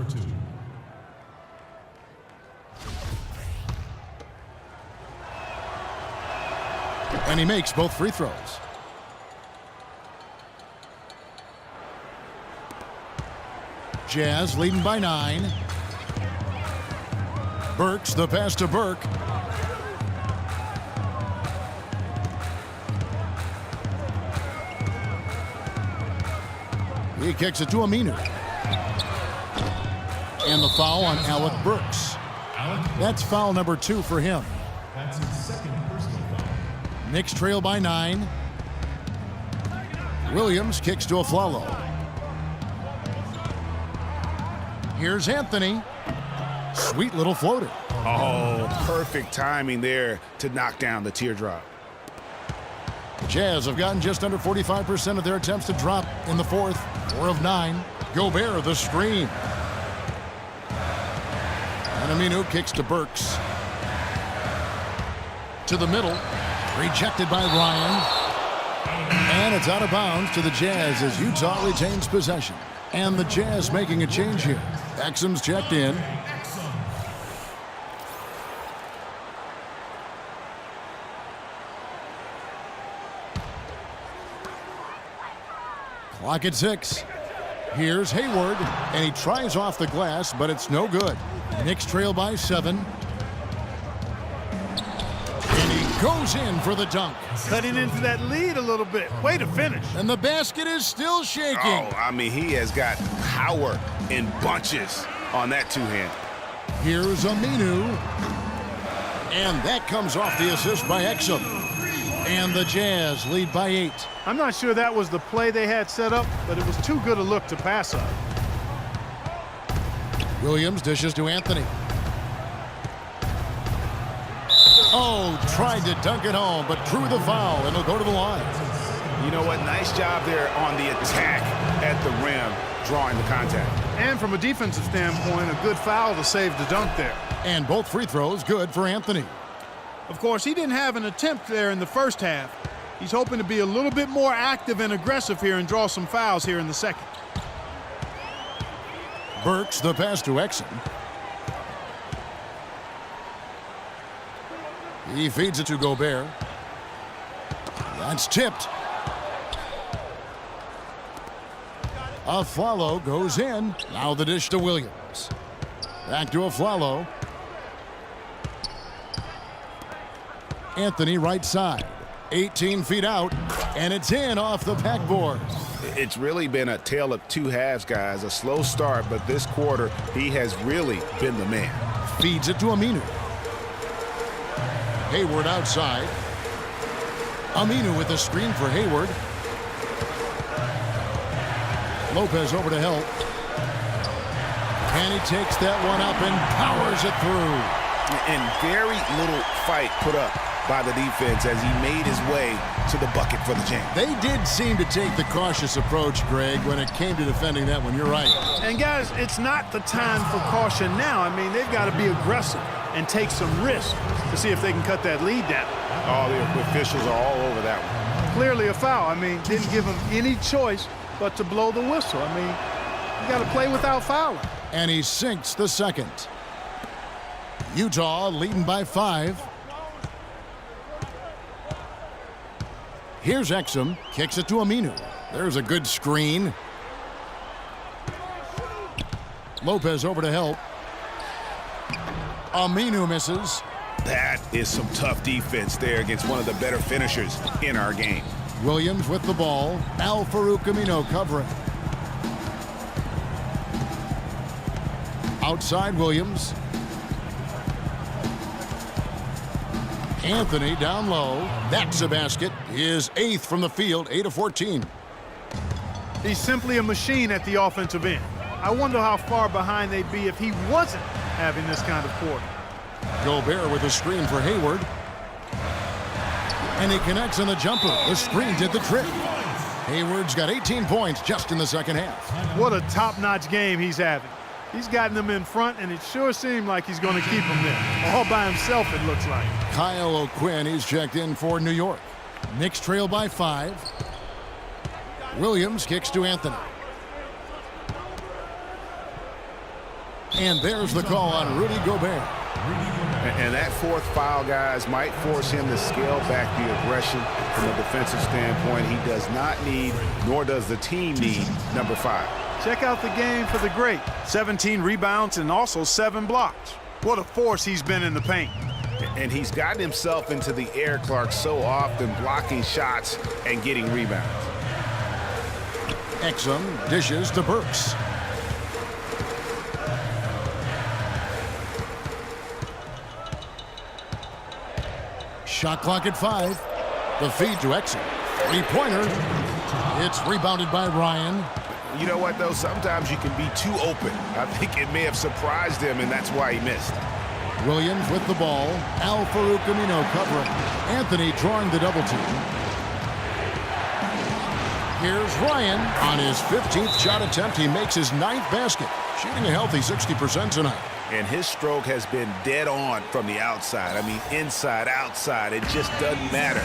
2. And he makes both free throws. Jazz leading by 9. Burks, the pass to Burke. He kicks it to Aminu. And the foul on Alec Burks. That's foul number 2 for him. That's his second personal foul. Knicks trail by 9. Williams kicks to Aflalo. Here's Anthony. Sweet little floater. Oh, perfect timing there to knock down the teardrop. Jazz have gotten just under 45% of their attempts to drop in the fourth. 4 of 9. Gobert, the screen. And Aminu kicks to Burks. To the middle. Rejected by Ryan. And it's out of bounds to the Jazz as Utah retains possession. And the Jazz making a change here. Exum's checked in. Clock at 6. Here's Hayward, and he tries off the glass, but it's no good. Knicks trail by 7. And he goes in for the dunk. Cutting into that lead a little bit. Way to finish. And the basket is still shaking. Oh, I mean, he has got power in bunches on that two-hand. Here's Aminu. And that comes off the assist by Exum. And the Jazz lead by 8. I'm not sure that was the play they had set up, but it was too good a look to pass up. Williams dishes to Anthony. Oh, tried to dunk it home, but drew the foul, and he'll go to the line. You know what? Nice job there on the attack at the rim, drawing the contact. And from a defensive standpoint, a good foul to save the dunk there. And both free throws good for Anthony. Of course, he didn't have an attempt there in the first half. He's hoping to be a little bit more active and aggressive here and draw some fouls here in the second. Burks, the pass to Exum. He feeds it to Gobert. That's tipped. Aflalo goes in. Now the dish to Williams. Back to Aflalo. Anthony right side. 18 feet out, and it's in off the backboard. It's really been a tale of two halves, guys. A slow start, but this quarter, he has really been the man. Feeds it to Aminu. Hayward outside. Aminu with a screen for Hayward. Lopez over to help. And he takes that one up and powers it through. And very little fight put up by the defense as he made his way to the bucket for the jam. They did seem to take the cautious approach, Greg, when it came to defending that one. You're right. And guys, it's not the time for caution now. I mean, they've got to be aggressive and take some risks to see if they can cut that lead down. Oh, the officials are all over that one. Clearly a foul. I mean, didn't give them any choice but to blow the whistle. I mean, you got to play without fouling. And he sinks the second. Utah leading by 5. Here's Exum, kicks it to Aminu. There's a good screen. Lopez over to help. Aminu misses. That is some tough defense there against one of the better finishers in our game. Williams with the ball. Al-Farouq Aminu covering. Outside Williams. Anthony down low. That's a basket. His 8th from the field, 8 of 14. He's simply a machine at the offensive end. I wonder how far behind they'd be if he wasn't having this kind of quarter. Gobert with a screen for Hayward. And he connects on the jumper. The screen did the trick. Hayward's got 18 points just in the second half. What a top-notch game he's having. He's gotten them in front, and it sure seemed like he's going to keep them there. All by himself, it looks like. Kyle O'Quinn, he's checked in for New York. Knicks trail by 5. Williams kicks to Anthony. And there's the call on Rudy Gobert. And that fourth foul, guys, might force him to scale back the aggression from a defensive standpoint. He does not need, nor does the team need, number 5. Check out the game for the great. 17 rebounds and also 7 blocks. What a force he's been in the paint. And he's gotten himself into the air, Clark, so often blocking shots and getting rebounds. Exum dishes to Burks. Shot clock at 5. The feed to Exum. Three-pointer. It's rebounded by Ryan. You know what, though? Sometimes you can be too open. I think it may have surprised him, and that's why he missed. Williams with the ball. Al-Farouq Amino covering. Anthony drawing the double team. Here's Ryan. On his 15th shot attempt, he makes his 9th basket. Shooting a healthy 60% tonight. And his stroke has been dead on from the outside. I mean, inside, outside, it just doesn't matter.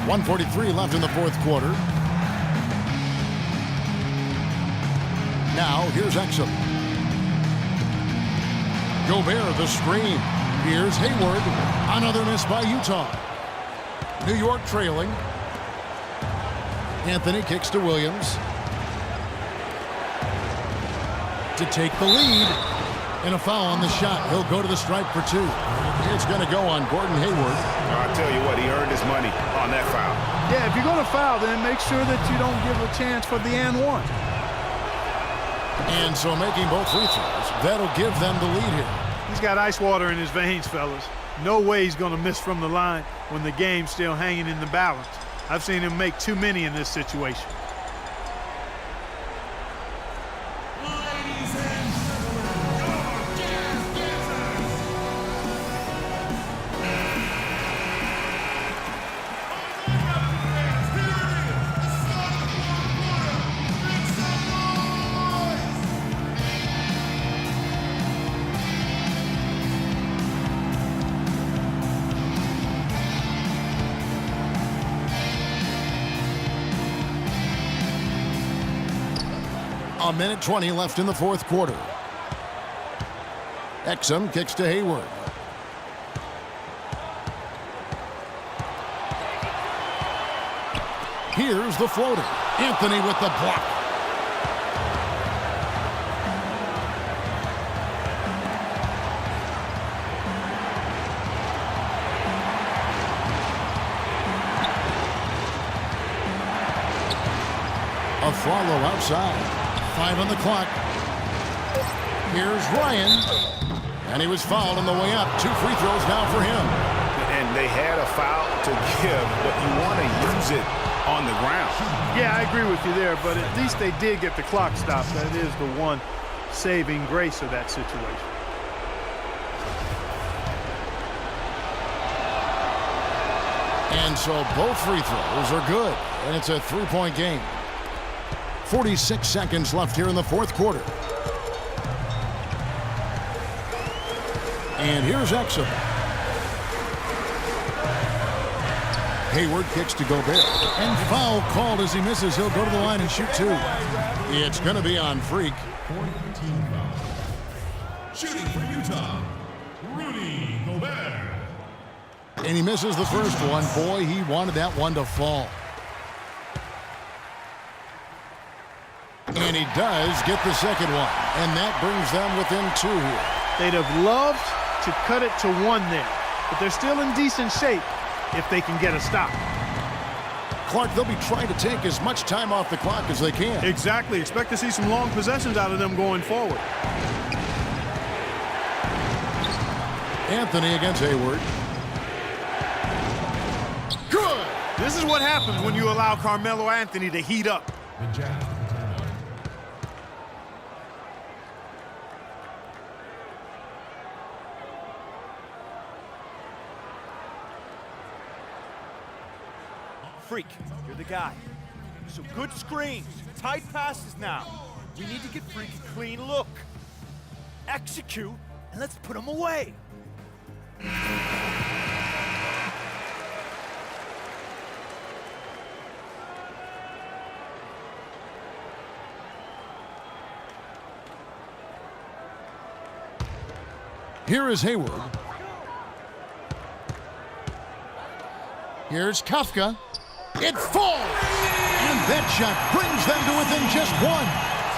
.143 left in the fourth quarter. Now, here's Exum. Gobert, the screen. Here's Hayward. Another miss by Utah. New York trailing. Anthony kicks to Williams. To take the lead. And a foul on the shot. He'll go to the stripe for 2. It's going to go on Gordon Hayward. I'll tell you what, he earned his money on that foul. Yeah, if you're going to foul, then make sure that you don't give a chance for the and one. And so making both free throws, that'll give them the lead here. He's got ice water in his veins, fellas. No way he's going to miss from the line when the game's still hanging in the balance. I've seen him make too many in this situation. A minute 20 left in the fourth quarter. Exum kicks to Hayward. Here's the floater. Anthony with the block. A follow outside. 5 on the clock. Here's Ryan. And he was fouled on the way up. 2 free throws now for him. And they had a foul to give, but you want to use it on the ground. Yeah, I agree with you there, but at least they did get the clock stopped. That is the one saving grace of that situation. And so both free throws are good. And it's a 3-point game. 46 seconds left here in the fourth quarter. And here's Exum. Hayward kicks to Gobert. And foul called as he misses. He'll go to the line and shoot 2. It's going to be on Freak. Team foul. Shooting for Utah, Rudy Gobert. And he misses the first one. Boy, he wanted that one to fall. And he does get the second one. And that brings them within 2 here. They'd have loved to cut it to 1 there, but they're still in decent shape if they can get a stop. Clark, they'll be trying to take as much time off the clock as they can. Exactly. Expect to see some long possessions out of them going forward. Anthony against Hayward. Good. This is what happens when you allow Carmelo Anthony to heat up. The Jazz with the timeout. Freak, you're the guy. So good screens, tight passes now. We need to get Freak a clean look. Execute, and let's put him away. Here is Hayward. Here's Kafka. It falls! And that shot brings them to within just one.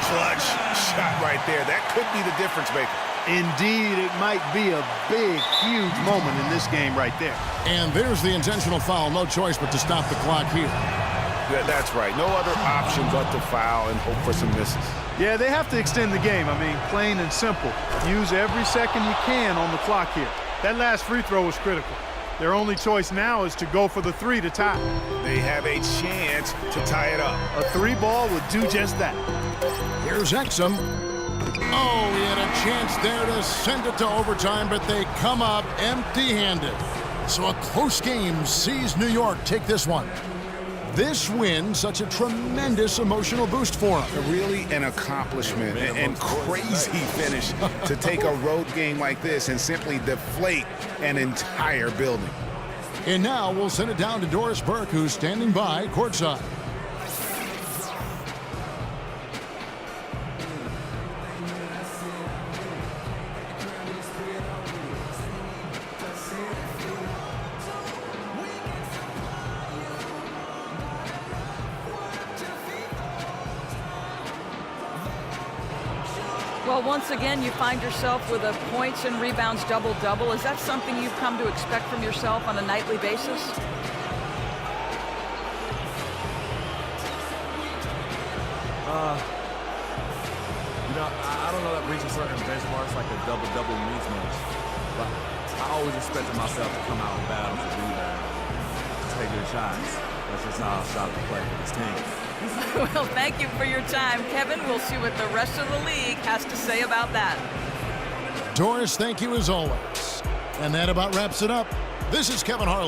Clutch shot right there. That could be the difference maker. Indeed, it might be a big, huge moment in this game right there. And there's the intentional foul. No choice but to stop the clock here. That's right. No other option but to foul and hope for some misses. Yeah, they have to extend the game. I mean, plain and simple. Use every second you can on the clock here. That last free throw was critical. Their only choice now is to go for the three to tie. They have a chance to tie it up. A three ball would do just that. Here's Exum. Oh, he had a chance there to send it to overtime, but they come up empty-handed. So a close game sees New York take this one. This win, such a tremendous emotional boost for them. Really an accomplishment and crazy finish to take a road game like this and simply deflate an entire building. And now we'll send it down to Doris Burke, who's standing by courtside. Well, once again, you find yourself with a points and rebounds double-double. Is that something you've come to expect from yourself on a nightly basis? I don't know that reaching certain benchmarks like a double-double means much, but I always expected myself to come out and battle for rebounds, take good shots. That's just how I start to play for this team. Well, thank you for your time, Kevin. We'll see what the rest of the league has to say about that. Doris, thank you as always. And that about wraps it up. This is Kevin Harlan.